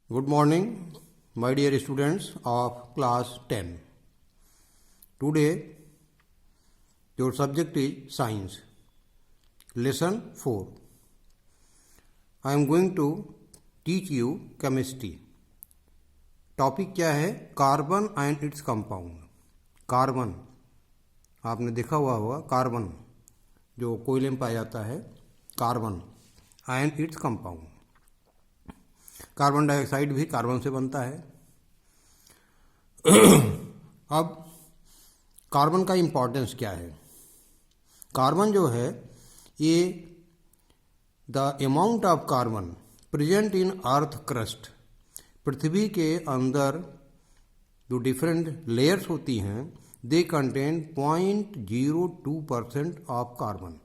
Good morning, my dear students of class 10. Today, your subject is science. Lesson 4. I am going to teach you chemistry. Topic क्या है? Carbon and its compound. Carbon आपने देखा हुआ होगा, carbon जो कोयले में पाया जाता है, carbon and its compound. Carbon dioxide भी कार्बन से बनता है. अब कार्बन का इम्पोर्टेंस क्या है? कार्बन जो है ये the amount of carbon present in earth crust, पृथ्वी के अंदर जो डिफरेंट लेयर्स होती हैं, they contain 0.02% of carbon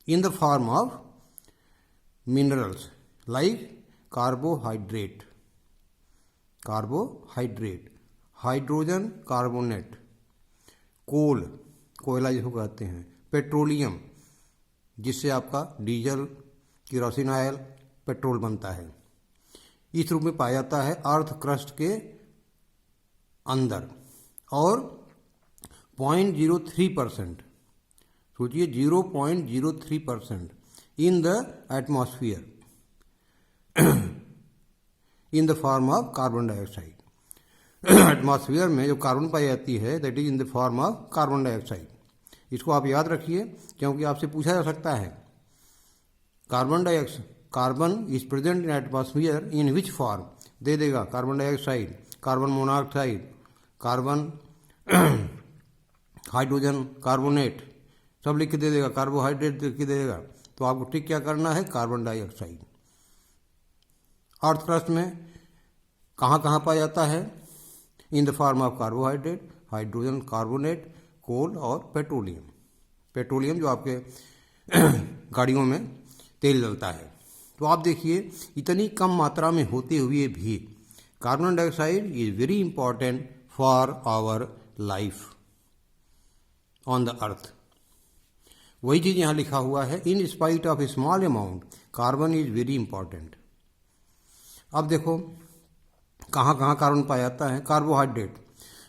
in the form of minerals like carbohydrate, hydrogen carbonate, coal, कोयला जिसको कहते हैं, पेट्रोलियम जिससे आपका डीजल, केरोसिन ऑयल, पेट्रोल बनता है. इस रूप में पाया जाता है अर्थ क्रस्ट के अंदर. और 0.03%, सोचिए 0.03% in the atmosphere in the form of carbon dioxide. Atmosphere में जो कार्बन पाई जाती है that is in the form of carbon dioxide. इसको आप याद रखिए क्योंकि आपसे पूछा जा सकता है carbon is present in atmosphere in which form. दे देगा carbon dioxide, carbon monoxide, carbon hydrogen carbonate, सब लिख के दे देगा, कार्बोहाइड्रेट लिख के दे देगा. तो आपको टिक क्या करना है? Carbon dioxide. अर्थ क्रस्ट में कहाँ कहाँ पाया जाता है? In the form of carbohydrate, hydrogen carbonate, coal और पेट्रोलियम. पेट्रोलियम जो आपके गाड़ियों में तेल जलता है. तो आप देखिए इतनी कम मात्रा में होते हुए भी carbon dioxide is very important for our life on the earth. वही चीज़ यहाँ लिखा हुआ है, in spite of a small amount carbon is very important. अब देखो कहाँ कहाँ कार्बन पाया जाता है. कार्बोहाइड्रेट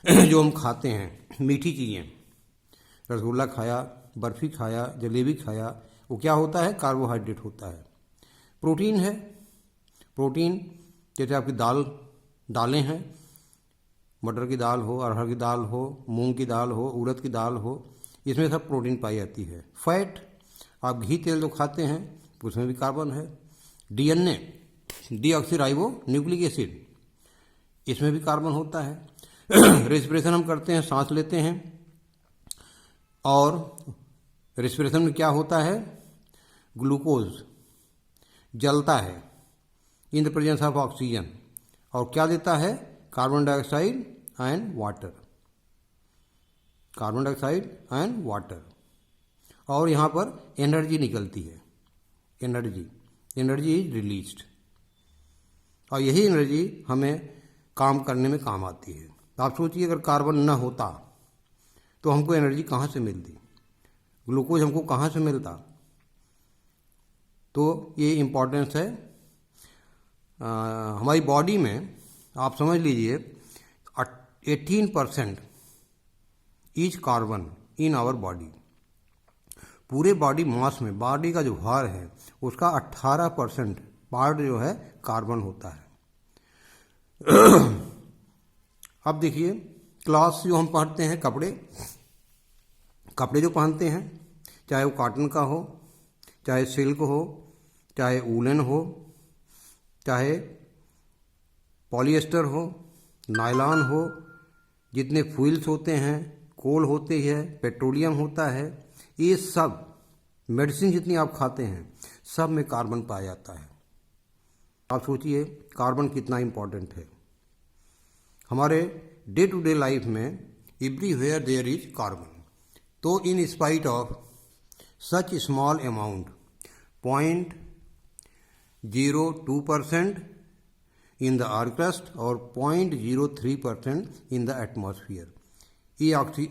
जो हम खाते हैं, मीठी चीज़ें, रसगुल्ला खाया, बर्फ़ी खाया, जलेबी खाया, वो क्या होता है? कार्बोहाइड्रेट होता है. प्रोटीन है, प्रोटीन जैसे आपकी दालें हैं, मटर की दाल हो, अरहर की दाल हो, मूंग की दाल हो, उड़द की दाल हो, इसमें सब प्रोटीन पाई जाती है. फैट, आप घी तेल जो खाते हैं उसमें भी कार्बन है. डीएनए, डीऑक्सीराइबो न्यूक्लिक एसिड, इसमें भी कार्बन होता है. रेस्पिरेशन हम करते हैं, सांस लेते हैं, और रेस्पिरेशन में क्या होता है? ग्लूकोज जलता है in the presence of oxygen, और क्या देता है? Carbon dioxide and water. Carbon dioxide and water. और यहाँ पर एनर्जी निकलती है, एनर्जी इज रिलीज्ड, और यही एनर्जी हमें काम करने में काम आती है. तो आप सोचिए अगर कार्बन न होता तो हमको एनर्जी कहाँ से मिलती, ग्लूकोज हमको कहाँ से मिलता. तो ये इम्पोर्टेंस है हमारी बॉडी में. आप समझ लीजिए 18% is carbon in our body. पूरे बॉडी मास में, बॉडी का जो भार है उसका 18% पार्ट जो है कार्बन होता है. अब देखिए क्लॉथ्स जो हम पहनते हैं, कपड़े जो पहनते हैं, चाहे वो कॉटन का हो, चाहे सिल्क हो, चाहे वूलन हो, चाहे पॉलिएस्टर हो, नायलॉन हो, जितने फ्यूल्स होते हैं, कोल होते हैं, पेट्रोलियम होता है, ये सब मेडिसिन जितनी आप खाते हैं सब में कार्बन पाया जाता है. आप सोचिए कार्बन कितना इम्पोर्टेंट है हमारे डे टू डे लाइफ में. Everywhere there is carbon. तो in spite of such small amount 0.02% in the earth crust और 0.03% इन द एटमॉस्फेयर, ये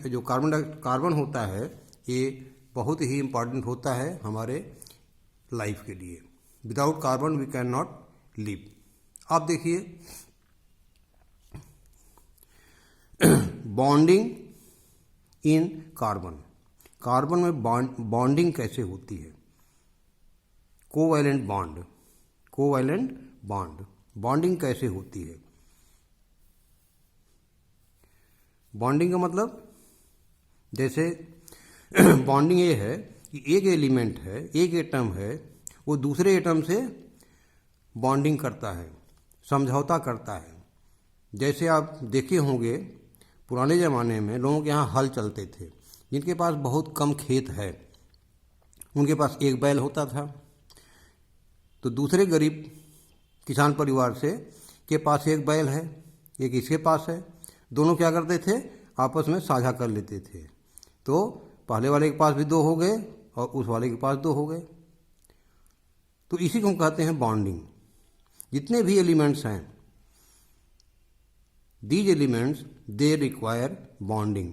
जो कार्बन होता है ये बहुत ही इम्पॉर्टेंट होता है हमारे लाइफ के लिए. Without carbon we can not live. आप देखिए बॉन्डिंग इन कार्बन, कार्बन में बॉन्डिंग कैसे होती है, covalent bond, covalent bond, bonding कैसे होती है। बॉन्डिंग का मतलब जैसे बॉन्डिंग ये है कि एक एलिमेंट है, एक एटम है, वो दूसरे एटम से बॉन्डिंग करता है, समझौता करता है। जैसे आप देखे होंगे पुराने ज़माने में लोगों के यहाँ हल चलते थे, जिनके पास बहुत कम खेत है, उनके पास एक बैल होता था, तो दूसरे गरीब किसान परिवार से के पास एक बैल है, एक इसके पास है, दोनों क्या करते थे, आपस में साझा कर लेते थे। तो पहले वाले के पास भी दो हो गए और उस वाले के पास दो हो गए। तो इसी को हम कहते हैं बॉन्डिंग। जितने भी एलिमेंट्स हैं, these elements they require bonding.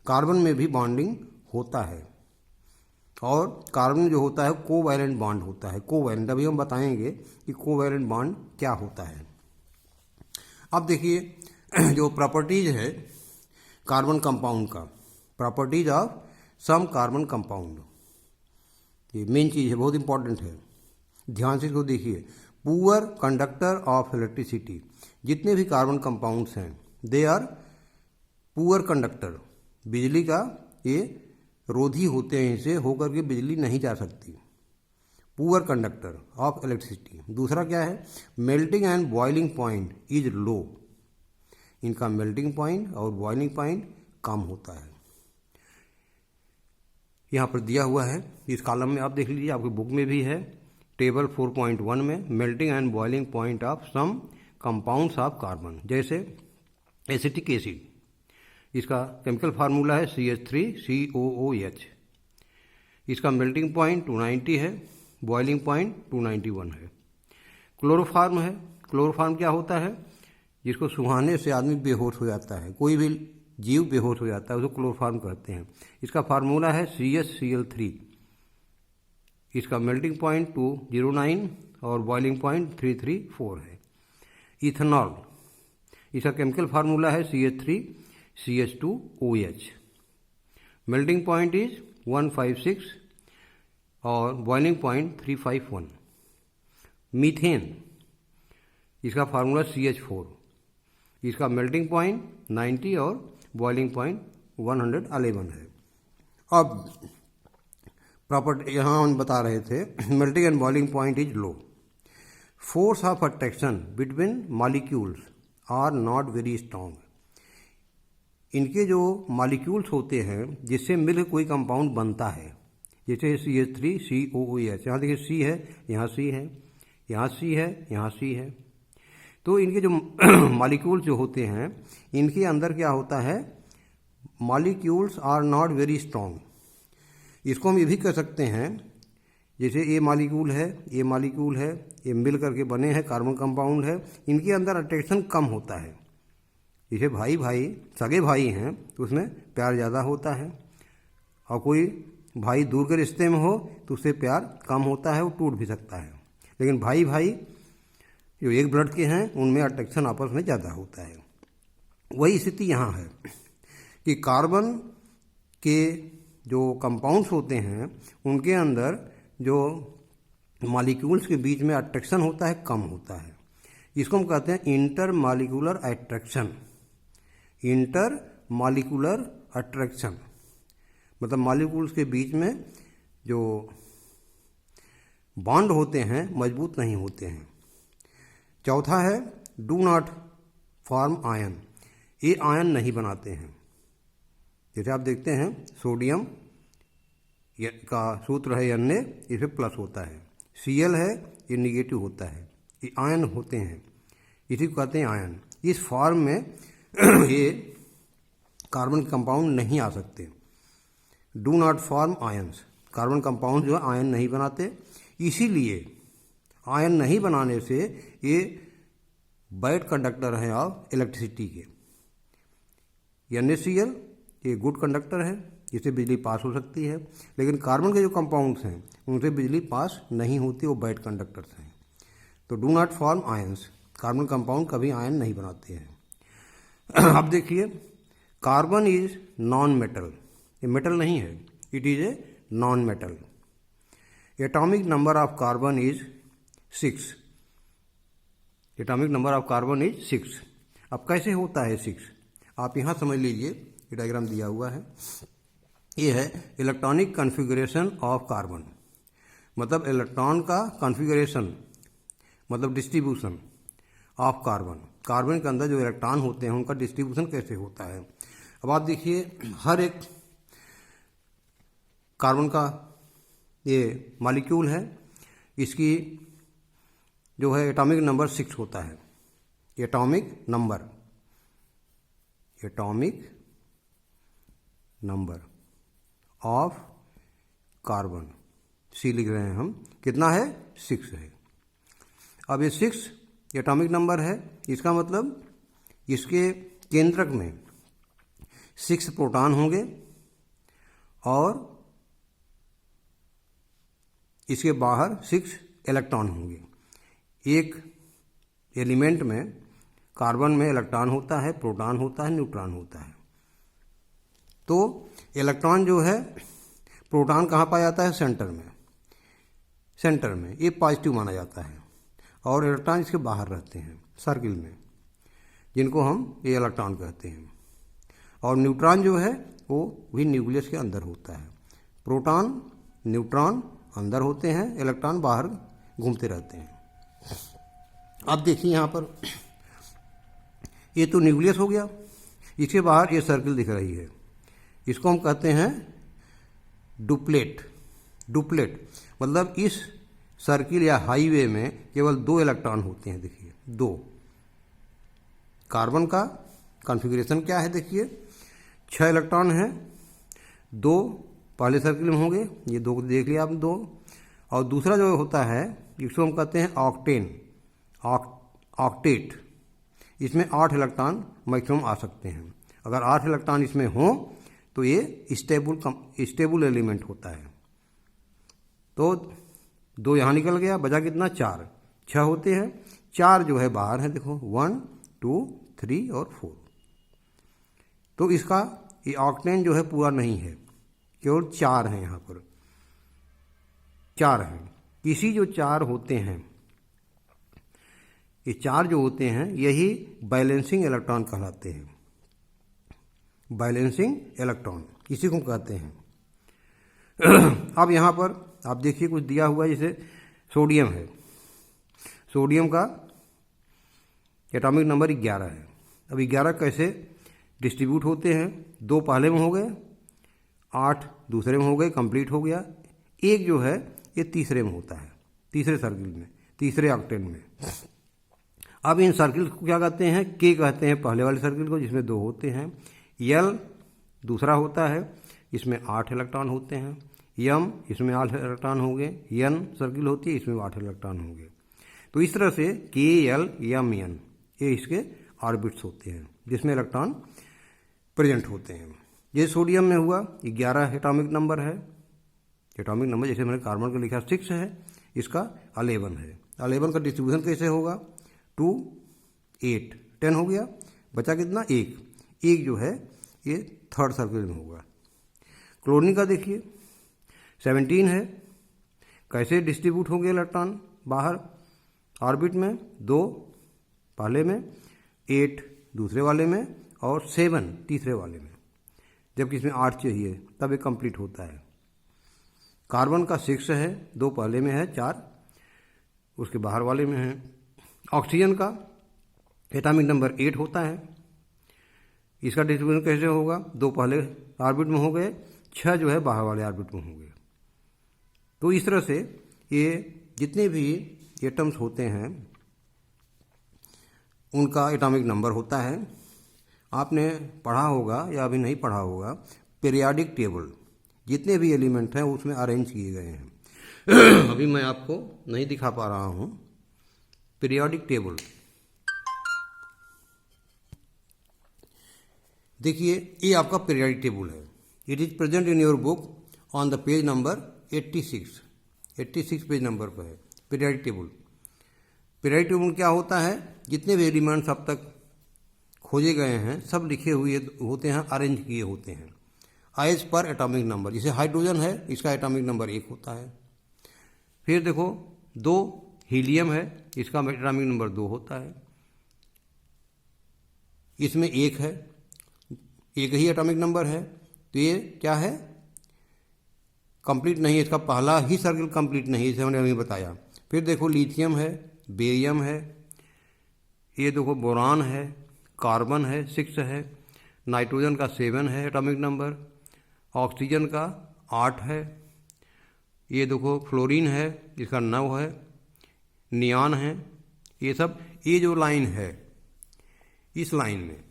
Carbon में भी बॉन्डिंग होता है, और कार्बन जो होता है कोवैलेंट बॉन्ड होता है। कोवैलेंट, अभी हम बताएंगे कि कोवैलेंट बॉन्ड क्या होता है। अब देखिए जो प्रॉपर्टीज है कार्बन कंपाउंड का, properties of some carbon compound, ये मेन चीज़ है, बहुत इंपॉर्टेंट है, ध्यान से इसको देखिए। पुअर कंडक्टर ऑफ इलेक्ट्रिसिटी, जितने भी कार्बन कंपाउंड्स हैं दे आर पुअर कंडक्टर, बिजली का ये रोधी होते हैं, इसे होकर के बिजली नहीं जा सकती। Poor conductor of electricity. दूसरा क्या है, melting and boiling point is लो, इनका मेल्टिंग पॉइंट और बॉइलिंग पॉइंट कम होता है। यहाँ पर दिया हुआ है, इस कॉलम में आप देख लीजिए, आपकी बुक में भी है, टेबल 4.1 में, melting and boiling point of some compounds of carbon. जैसे एसिटिक एसिड, इसका केमिकल फार्मूला है CH3COOH, इसका मेल्टिंग पॉइंट 290 है, बॉइलिंग पॉइंट 291 है। क्लोरोफार्म है, क्लोरोफार्म क्या होता है, जिसको सुहाने से आदमी बेहोश हो जाता है, कोई भी जीव बेहोश हो जाता है, उसको क्लोरोफार्म कहते हैं। इसका फार्मूला है CHCl3, इसका मेल्टिंग पॉइंट 209 और बॉइलिंग पॉइंट 334 है। इथेनॉल, इसका केमिकल फार्मूला है CH3CH2OH, मेल्टिंग पॉइंट इज 156 और बॉइलिंग पॉइंट 351। मीथेन, इसका फार्मूला CH4, इसका मेल्टिंग पॉइंट 90 और बॉइलिंग पॉइंट 111 है। अब प्रॉपर्टी यहाँ हम बता रहे थे, melting and boiling point is low, force of attraction between molecules are not very strong. इनके जो मॉलिक्यूल्स होते हैं जिससे मिलकर कोई कंपाउंड बनता है, जैसे CH3COOH, यहाँ देखिए C है, यहाँ C है, यहाँ C है, यहाँ C है, तो इनके जो मॉलिक्यूल्स जो होते हैं, इनके अंदर क्या होता है, molecules are not very strong. इसको हम ये भी कह सकते हैं, जैसे ये मॉलिक्यूल है, ये मॉलिक्यूल है, ये मिल करके बने हैं, कार्बन कंपाउंड है, इनके अंदर अट्रैक्शन कम होता है। जैसे भाई भाई सगे भाई हैं तो उसमें प्यार ज़्यादा होता है, और कोई भाई दूर के रिश्ते में हो तो उससे प्यार कम होता है, वो टूट भी सकता है। लेकिन भाई भाई जो एक ब्लड के हैं उनमें अट्रैक्शन आपस में ज़्यादा होता है। वही स्थिति यहाँ है कि कार्बन के जो कंपाउंड्स होते हैं उनके अंदर जो मॉलिक्यूल्स के बीच में अट्रैक्शन होता है कम होता है। इसको हम कहते हैं inter molecular attraction. Inter molecular attraction मतलब मॉलिक्यूल्स के बीच में जो बॉन्ड होते हैं मजबूत नहीं होते हैं। चौथा है डू नॉट फॉर्म आयन, ये आयन नहीं बनाते हैं। जैसे आप देखते हैं सोडियम का सूत्र है Na, इसे प्लस होता है, Cl है ये निगेटिव होता है, ये आयन होते हैं, इसी को कहते हैं आयन। इस फॉर्म में ये कार्बन कंपाउंड नहीं आ सकते। Do not form ions, carbon compound जो है आयन नहीं बनाते, इसीलिए आयन नहीं बनाने से ये बैड कंडक्टर हैं ऑफ इलेक्ट्रिसिटी के। NaCl ये गुड कंडक्टर है, इससे बिजली पास हो सकती है, लेकिन कार्बन के जो कंपाउंड्स हैं उनसे बिजली पास नहीं होती, वो बैड कंडक्टर्स हैं। तो do not form ions, carbon compound कभी आयन नहीं बनाते हैं। अब देखिए, कार्बन इज नॉन मेटल, ये मेटल नहीं है, it is a non metal. Atomic number of carbon is 6, atomic number of carbon is 6। अब कैसे होता है 6, आप यहाँ समझ लीजिए, ये डायग्राम दिया हुआ है, ये है इलेक्ट्रॉनिक कॉन्फ़िगरेशन ऑफ कार्बन, मतलब इलेक्ट्रॉन का कॉन्फ़िगरेशन मतलब डिस्ट्रीब्यूशन ऑफ कार्बन, कार्बन के अंदर जो इलेक्ट्रॉन होते हैं उनका डिस्ट्रीब्यूशन कैसे होता है। अब आप देखिए, हर एक कार्बन का ये मॉलिक्यूल है, इसकी जो है एटॉमिक नंबर 6 होता है। एटॉमिक नंबर ऑफ कार्बन, सी लिख रहे हैं हम, कितना है 6 है। अब ये 6 एटॉमिक नंबर है, इसका मतलब इसके केंद्रक में 6 प्रोटॉन होंगे और इसके बाहर 6 इलेक्ट्रॉन होंगे। एक एलिमेंट में कार्बन में इलेक्ट्रॉन होता है, प्रोटॉन होता है, न्यूट्रॉन होता है। तो इलेक्ट्रॉन जो है, प्रोटॉन कहाँ पाया जाता है, सेंटर में, ये पॉजिटिव माना जाता है, और इलेक्ट्रॉन इसके बाहर रहते हैं सर्किल में, जिनको हम ये इलेक्ट्रॉन कहते हैं। और न्यूट्रॉन जो है वो भी न्यूक्लियस के अंदर होता है। प्रोटॉन न्यूट्रॉन अंदर होते हैं, इलेक्ट्रॉन बाहर घूमते रहते हैं। अब देखिए यहाँ पर, ये तो न्यूक्लियस हो गया, इसके बाहर ये सर्किल दिख रही है, इसको हम कहते हैं डुप्लेट। मतलब इस सर्किल या हाईवे में केवल 2 इलेक्ट्रॉन होते हैं। देखिए 2, कार्बन का कॉन्फ़िगरेशन क्या है, देखिए 6 इलेक्ट्रॉन हैं, 2 पहले सर्किल में होंगे, ये 2 देख लिया आप 2, और दूसरा जो होता है जिसको हम कहते हैं ऑक्टेट, इसमें 8 इलेक्ट्रॉन मैक्सिमम आ सकते हैं। अगर 8 इलेक्ट्रॉन इसमें हों तो ये स्टेबल एलिमेंट होता है। तो 2 यहाँ निकल गया, बचा कितना, 4, 6 होते हैं, 4 जो है बाहर है, देखो 1 2 3 और 4। तो इसका ये ऑक्टेन जो है पूरा नहीं है, केवल 4 हैं, यहाँ पर 4 हैं। किसी जो 4 होते हैं, ये 4 जो होते हैं, यही बैलेंसिंग इलेक्ट्रॉन कहलाते हैं। बैलेंसिंग इलेक्ट्रॉन इसी को कहते हैं। अब यहाँ पर आप देखिए कुछ दिया हुआ है, जैसे सोडियम है, सोडियम का एटॉमिक नंबर 11 है। अब 11 कैसे डिस्ट्रीब्यूट होते हैं, 2 पहले में हो गए, 8 दूसरे में हो गए, कंप्लीट हो गया। एक जो है ये तीसरे में होता है, तीसरे सर्किल में, तीसरे ऑक्टेन में। अब इन सर्किल को क्या कहते हैं, के कहते हैं पहले वाले सर्किल को, जिसमें 2 होते हैं। यल दूसरा होता है, इसमें 8 इलेक्ट्रॉन होते हैं। यम, इसमें 8 इलेक्ट्रॉन होंगे। यन सर्किल होती है, इसमें 8 इलेक्ट्रॉन होंगे। तो इस तरह से के, यल, यम, यन, ये इसके ऑर्बिट्स होते हैं जिसमें इलेक्ट्रॉन प्रेजेंट होते हैं। ये सोडियम में हुआ, 11 एटॉमिक नंबर है। एटॉमिक नंबर जैसे मैंने कार्बन का लिखा 6 है, इसका 11 है। 11 का डिस्ट्रीब्यूशन कैसे होगा, 2 8 10 हो गया, बचा कितना, 1 जो है ये थर्ड सर्किल में होगा। क्लोरीन का देखिए 17 है, कैसे डिस्ट्रीब्यूट होंगे इलेक्ट्रॉन बाहर ऑर्बिट में, 2 पहले में, 8 दूसरे वाले में और 7 तीसरे वाले में, जबकि इसमें 8 चाहिए तब ये कंप्लीट होता है। कार्बन का 6 है, 2 पहले में है, 4 उसके बाहर वाले में है। ऑक्सीजन का एटॉमिक नंबर 8 होता है, इसका डिस्ट्रीब्यूशन कैसे होगा, 2 पहले ऑर्बिट में हो गए, 6 जो है बाहर वाले ऑर्बिट में होंगे। तो इस तरह से ये जितने भी एटम्स होते हैं उनका एटॉमिक नंबर होता है। आपने पढ़ा होगा या अभी नहीं पढ़ा होगा, पीरियाडिक टेबल जितने भी एलिमेंट हैं उसमें अरेंज किए गए हैं। अभी मैं आपको नहीं दिखा पा रहा हूँ। पीरियाडिक टेबल देखिए, ये आपका पीरियाडिक टेबल है। It is present in your book on the page number 86 page number पर है पीरियाडिक टेबल। पीरियोडिक टेबल क्या होता है, जितने भी एलिमेंट्स अब तक खोजे गए हैं सब लिखे हुए होते हैं, अरेंज किए होते हैं एज पर एटॉमिक नंबर। जैसे हाइड्रोजन है, इसका एटॉमिक नंबर 1 होता है। फिर देखो 2 हीलियम है, इसका एटॉमिक नंबर 2 होता है। इसमें 1 है, एक ही एटॉमिक नंबर है, तो ये क्या है, कंप्लीट नहीं है, इसका पहला ही सर्कल कंप्लीट नहीं है, इसे हमने अभी बताया। फिर देखो लिथियम है, बेरियम है, ये देखो बोरान है, कार्बन है 6 है, नाइट्रोजन का 7 है एटॉमिक नंबर, ऑक्सीजन का 8 है, ये देखो फ्लोरीन है, इसका 9 है, नियॉन है। ये सब, ये जो लाइन है, इस लाइन में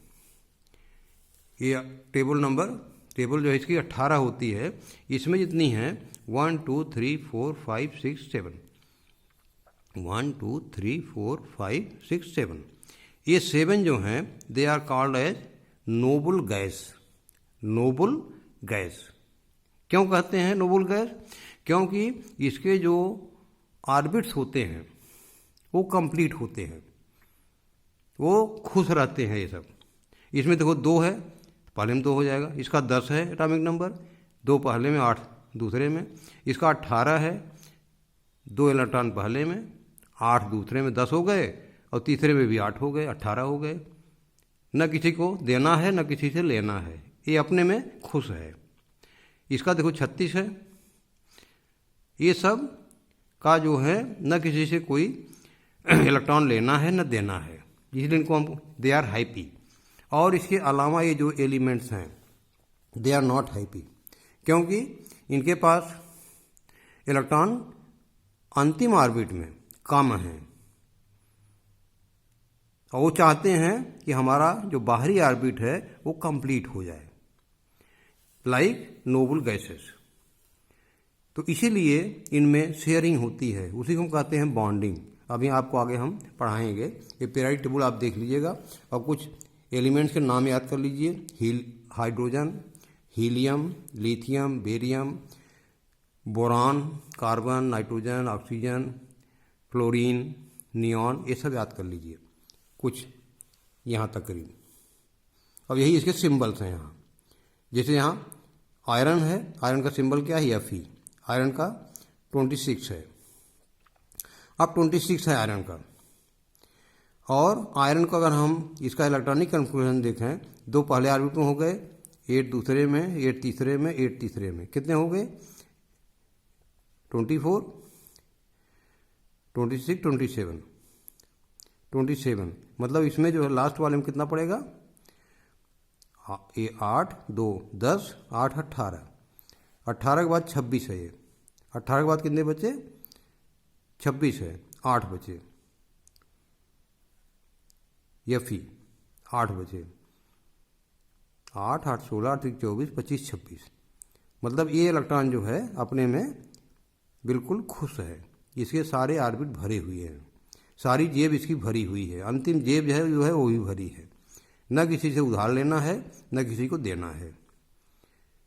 ये टेबल जो है इसकी 18 होती है, इसमें जितनी है 1 2 3 4 5 6 7, 1 2 3 4 5 6 7, ये 7 जो हैं they are called as noble gas. Noble gas क्यों कहते हैं नोबल गैस? क्योंकि इसके जो ऑर्बिट्स होते हैं वो कंप्लीट होते हैं, वो खुश रहते हैं ये सब। इसमें देखो 2 है, पहले में 2 हो जाएगा, इसका 10 है एटॉमिक नंबर, 2 पहले में 8 दूसरे में, इसका 18 है, 2 इलेक्ट्रॉन पहले में, 8 दूसरे में, 10 हो गए, और तीसरे में भी 8 हो गए, 18 हो गए। न किसी को देना है न किसी से लेना है, ये अपने में खुश है। इसका देखो 36 है, ये सब का जो है न किसी से कोई इलेक्ट्रॉन लेना है न देना है, इसलिए इनको हम दे आर हैप्पी। और इसके अलावा ये जो एलिमेंट्स हैं दे आर नॉट हैप्पी, क्योंकि इनके पास इलेक्ट्रॉन अंतिम ऑर्बिट में कम है, और वो चाहते हैं कि हमारा जो बाहरी ऑर्बिट है वो कंप्लीट हो जाए, लाइक नोबल गैसेस। तो इसीलिए इनमें शेयरिंग होती है, उसी को हम कहते हैं बॉन्डिंग। अभी आपको आगे हम पढ़ाएंगे। ये पीरियोडिक टेबल आप देख लीजिएगा और कुछ एलिमेंट्स के नाम याद कर लीजिए। Hydrogen, helium, lithium, barium, boron, carbon, nitrogen, oxygen, fluorine, neon, ये सब याद कर लीजिए कुछ यहाँ तक करीब। अब यही इसके सिंबल्स हैं यहाँ। जैसे यहाँ आयरन है, आयरन का सिंबल क्या है? Fe। आयरन का 26 है। अब 26 है आयरन का। और आयरन को अगर हम इसका इलेक्ट्रॉनिक कन्फिगरेशन देखें, 2 पहले ऑर्बिट में हो गए, 8 दूसरे में, 8 तीसरे में, 8 तीसरे में, कितने हो गए? 24, 26, 27। मतलब इसमें जो है लास्ट वाले में कितना पड़ेगा? ये 8, 2, 10, 8, 18। 18 के बाद 26 है ये। 18 के बाद कितने बचे? 26 है, 8 बचे। Fe 8 बचे। 8, 8, 16, 8, 24, 25, 26। मतलब ये इलेक्ट्रॉन जो है अपने में बिल्कुल खुश है, इसके सारे ऑर्बिट भरे हुए हैं, सारी जेब इसकी भरी हुई है, अंतिम जेब जो है वो भी भरी है, न किसी से उधार लेना है न किसी को देना है।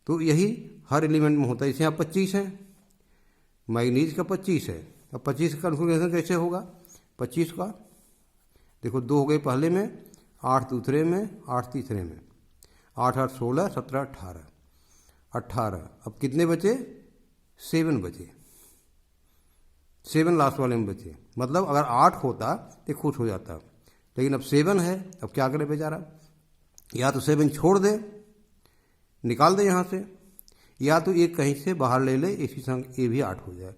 तो यही हर एलिमेंट में होता है। इसे यहाँ 25 है, मैग्नीज का 25 है। अब 25 का कन्फिगरेशन कैसे होगा? 25 का देखो 2 हो गए पहले में, 8 दूसरे में, 8 तीसरे में, 8, 8, 16, 17, 18। अब कितने बचे? 7 बचे। 7 लास्ट वाले में बचे। मतलब अगर 8 होता तो खुश हो जाता, लेकिन अब 7 है। अब क्या करे बेचारा? या तो 7 छोड़ दे, निकाल दे यहाँ से, या तो एक कहीं से बाहर ले ले, इसी संग ये भी 8 हो जाए।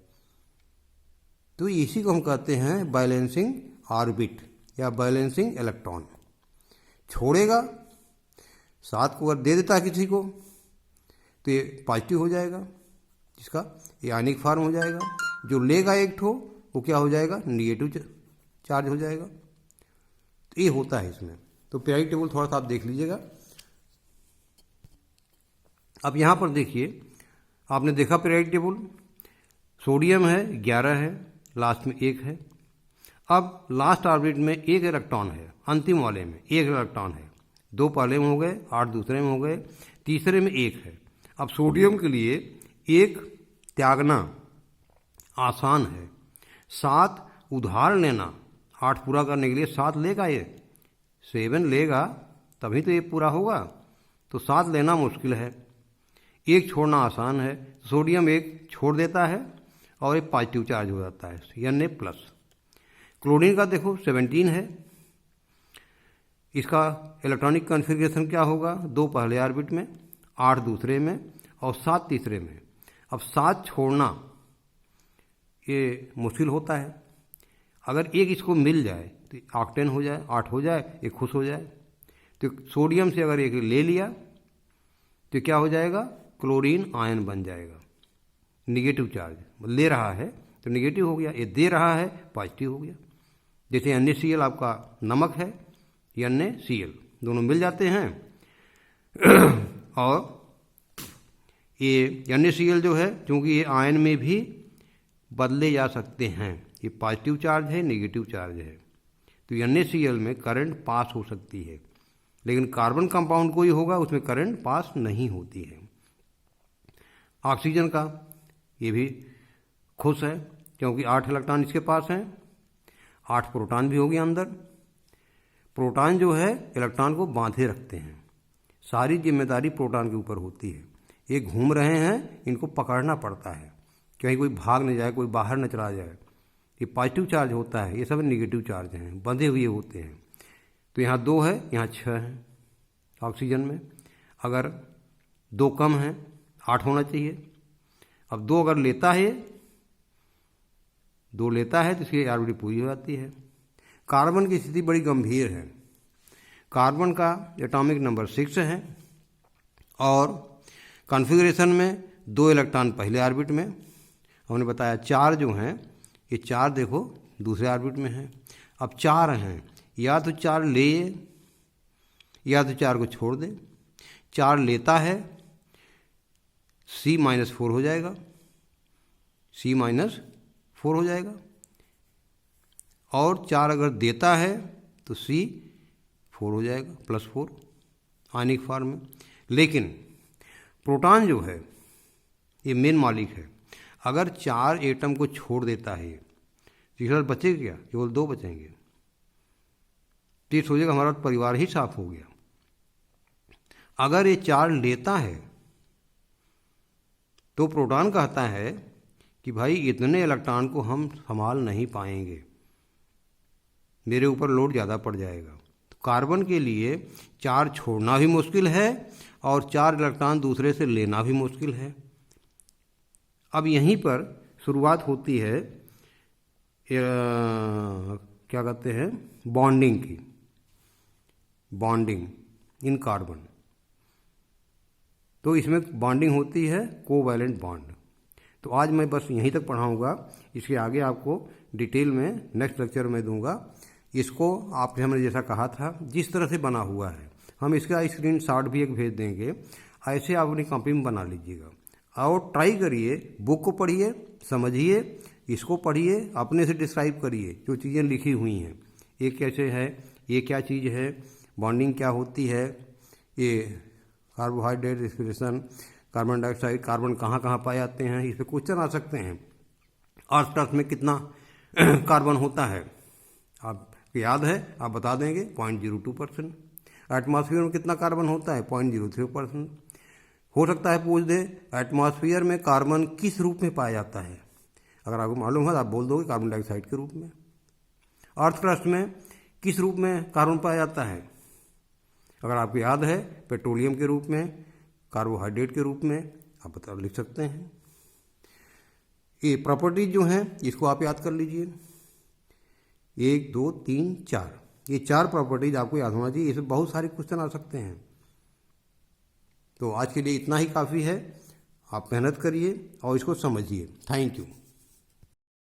तो इसी को हम कहते हैं बैलेंसिंग ऑर्बिट या बैलेंसिंग इलेक्ट्रॉन। छोड़ेगा, 7 को अगर दे देता है किसी को तो ये पॉजिटिव हो जाएगा, जिसका ये आयनिक फॉर्म हो जाएगा। जो लेगा एक ठो वो क्या हो जाएगा? निगेटिव चार्ज हो जाएगा। तो ये होता है इसमें। तो पीरियोडिक टेबल थोड़ा सा आप देख लीजिएगा। अब यहाँ पर देखिए, आपने देखा पीरियोडिक टेबल, सोडियम है 11 है, लास्ट में 1 है। अब लास्ट ऑर्बिट में 1 इलेक्ट्रॉन है, अंतिम वाले में 1 इलेक्ट्रॉन है। 2 पहले में हो गए, 8 दूसरे में हो गए, तीसरे में 1 है। अब सोडियम के लिए 1 त्यागना आसान है, 7 उधार लेना 8 पूरा करने के लिए 7 लेगा, ये 7 लेगा तभी तो ये पूरा होगा। तो 7 लेना मुश्किल है, 1 छोड़ना आसान है। सोडियम 1 छोड़ देता है और एक पॉजिटिव चार्ज हो जाता है, यानी प्लस। क्लोरीन का देखो 17 है, इसका इलेक्ट्रॉनिक कॉन्फ़िगरेशन क्या होगा, 2 पहले ऑर्बिट में, 8 दूसरे में और 7 तीसरे में। अब 7 छोड़ना ये मुश्किल होता है। अगर एक इसको मिल जाए तो ऑक्टेन हो जाए, 8 हो जाए, एक खुश हो जाए। तो सोडियम से अगर एक ले लिया तो क्या हो जाएगा, क्लोरीन आयन बन जाएगा। निगेटिव चार्ज ले रहा है तो निगेटिव हो गया, ये दे रहा है पॉजिटिव हो गया। जैसे NaCl आपका नमक है, NaCl दोनों मिल जाते हैं और ये NaCl जो है, क्योंकि ये आयन में भी बदले जा सकते हैं, ये पॉजिटिव चार्ज है, नेगेटिव चार्ज है, तो NaCl में करंट पास हो सकती है। लेकिन कार्बन कंपाउंड कोई होगा उसमें करंट पास नहीं होती है। ऑक्सीजन का ये भी खुश है क्योंकि 8 इलेक्ट्रॉन इसके पास हैं, 8 प्रोटॉन भी हो गया अंदर। प्रोटॉन जो है इलेक्ट्रॉन को बांधे रखते हैं, सारी जिम्मेदारी प्रोटॉन के ऊपर होती है। ये घूम रहे हैं, इनको पकड़ना पड़ता है, कहीं कोई भाग न जाए, कोई बाहर न चला जाए। ये पॉजिटिव चार्ज होता है, ये सब नेगेटिव चार्ज हैं, बंधे हुए होते हैं। तो यहाँ 2 है, यहाँ 6 है ऑक्सीजन में। अगर 2 कम है, 8 होना चाहिए। अब 2 अगर लेता है, 2 लेता है तो इसकी ऑर्बिट पूरी हो जाती है। कार्बन की स्थिति बड़ी गंभीर है। कार्बन का एटॉमिक नंबर 6 है और कॉन्फ़िगरेशन में 2 इलेक्ट्रॉन पहले ऑर्बिट में, हमने बताया 4 जो हैं, ये 4 देखो दूसरे ऑर्बिट में हैं। अब 4 हैं, या तो 4 ले या तो 4 को छोड़ दे। 4 लेता है, C-4 हो जाएगा, C-4 हो जाएगा। और 4 अगर देता है तो C4 हो जाएगा, +4 आयनिक फॉर्म में। लेकिन प्रोटॉन जो है ये मेन मालिक है। अगर 4 एटम को छोड़ देता है तो इस बचेगा क्या, केवल 2 बचेंगे। तो ये सोचेगा हमारा परिवार ही साफ हो गया। अगर ये 4 लेता है तो प्रोटॉन कहता है कि भाई इतने इलेक्ट्रॉन को हम संभाल नहीं पाएंगे, मेरे ऊपर लोड ज़्यादा पड़ जाएगा। तो कार्बन के लिए 4 छोड़ना भी मुश्किल है और 4 इलेक्ट्रॉन दूसरे से लेना भी मुश्किल है। अब यहीं पर शुरुआत होती है क्या कहते हैं, बॉन्डिंग की, बॉन्डिंग इन कार्बन। तो इसमें बॉन्डिंग होती है कोवैलेंट बॉन्ड। तो आज मैं बस यहीं तक पढ़ाऊँगा, इसके आगे आपको डिटेल में नेक्स्ट लेक्चर में दूंगा। इसको आपने हमने जैसा कहा था जिस तरह से बना हुआ है, हम इसका स्क्रीनशॉट भी एक भेज देंगे, ऐसे आप अपनी कॉपी में बना लीजिएगा और ट्राई करिए। बुक को पढ़िए, समझिए, इसको पढ़िए, अपने से डिस्क्राइब करिए जो चीज़ें लिखी हुई हैं, ये कैसे है, ये क्या चीज़ है, बॉन्डिंग क्या होती है, ये carbohydrate respiration, carbon dioxide, carbon कहाँ कहाँ पाए जाते हैं, इस पर क्वेश्चन आ सकते हैं। अर्थ में कितना कार्बन होता है आपको याद है, आप बता देंगे 0.02%। एटमॉस्फेयर में कितना कार्बन होता है, 0.03%। हो सकता है पूछ दे एटमॉस्फेयर में कार्बन किस रूप में पाया जाता है, अगर आपको मालूम है तो आप बोल दोगे कार्बन डाइऑक्साइड के रूप में। अर्थ क्रस्ट में किस रूप में कार्बन पाया जाता है, अगर आपको याद है पेट्रोलियम के रूप में, कार्बोहाइड्रेट के रूप में, आप बता लिख सकते हैं। ये प्रॉपर्टीज जो हैं इसको आप याद कर लीजिए, 1 2 3 4, ये 4 प्रॉपर्टीज आपको याद होना चाहिए। इसमें बहुत सारे क्वेश्चन आ सकते हैं। तो आज के लिए इतना ही काफ़ी है, आप मेहनत करिए और इसको समझिए। Thank you.